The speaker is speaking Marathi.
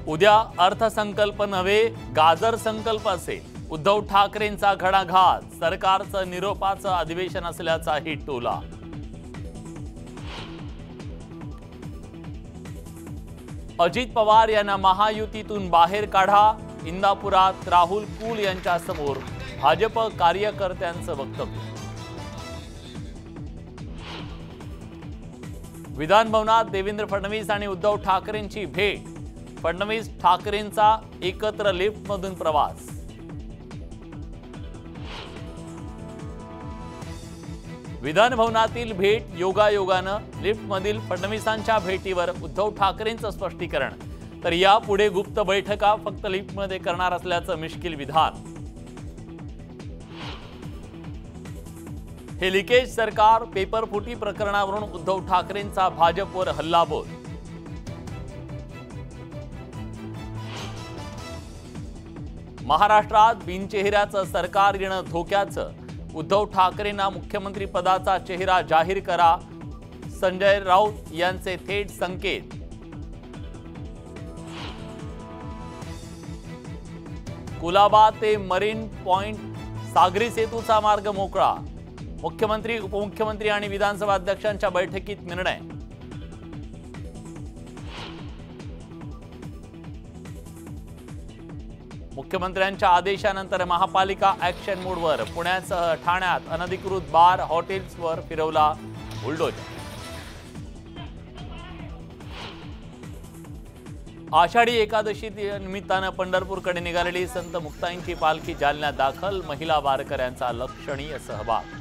उद्या अर्थसंकल्प नव्हे गाजर संकल्प असेल। उद्धव ठाकरेंचा घणाघात, सरकारचं निरोपाचं अधिवेशन असल्याचाही टोला। अजित पवार यांना महायुतीतून बाहेर काढा, इंदापुरात राहुल कुल यांच्या समोर भाजप कार्यकर्त्यांचं वक्तव्य। विधान भवनात देवेंद्र फडणवीस आणि उद्धव ठाकरेंची भेट, फडणवीस ठाकरेंचा एकत्र लिफ्टमधून प्रवास। विधान भवनातील भेट योगायोगानं, लिफ्टमधील फडणवीसांच्या भेटीवर उद्धव ठाकरेंचं स्पष्टीकरण, तर यापुढे गुप्त बैठका फक्त लिफ्टमध्ये करणार असल्याचं मिश्किल विधान। हे लिकेज सरकार, पेपर फुटी प्रकरणावरून उद्धव ठाकरेंचा भाजपवर हल्लाबोल। महाराष्ट्रात बिनचेहऱ्याचं सरकार येणं धोक्याचं, उद्धव ठाकरेंना मुख्यमंत्री पदाचा चेहरा जाहीर करा, संजय राऊत यांचे थेट संकेत। कुलाबा ते मरीन पॉइंट सागरी सेतूचा मार्ग मोकळा, मुख्यमंत्री उपमुख्यमंत्री आणि विधानसभा अध्यक्षांच्या बैठकीत निर्णय। मुख्यमंत्र्यांच्या आदेशानंतर महापालिका ॲक्शन मोडवर, पुण्यासह ठाण्यात अनधिकृत बार हॉटेल्सवर फिरवला बुलडोजर। आषाढी एकादशी निमित्तानं पंढरपूरकडे निघालेली संत मुक्ताईंची पालखी जालन्यात दाखल, महिला वारकऱ्यांचा लक्षणीय सहभाग।